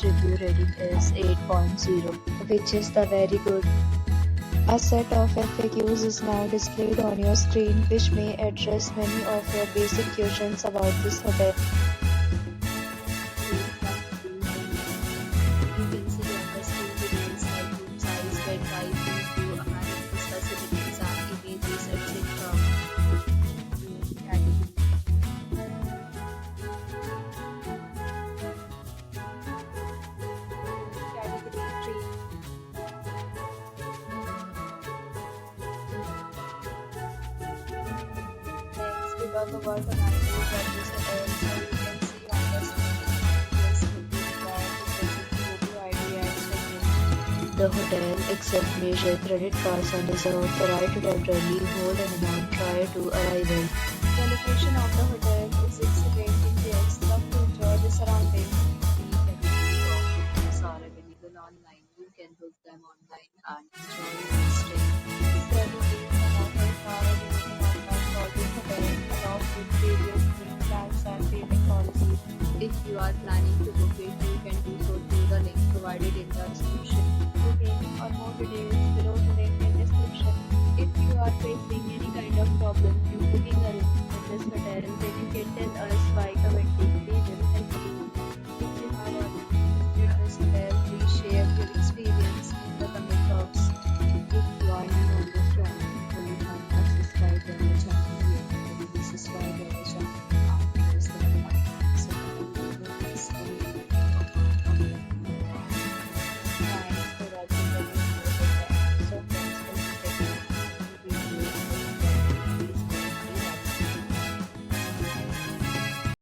its review rating is 8.0, which is the very good. A set of FAQs is now displayed on your screen, which may address many of your basic questions about this hotel. You can see on the screen details like room size, bed type, view, amenities, facilities, and images, etc. Category. Category 3. Next, we talk about the amenities of this hotel. So you can see on the screen details include that photo ID and check-in. The hotel accepts major credit cards and reserves the right to temporarily hold an amount prior to arrival. The location of the hotel is excellent if guests love to enjoy the surroundings. These activities of rooms are available online. You can book them online and enjoy your stay. Services and offers are available online for this hotel along with various free plans and payment policies. If you are planning to book it, you can do so through the link provided in the description. Booking or more details below the link in description. If you are facing any kind of problem in booking a room in this hotel, then you can tell us by commenting.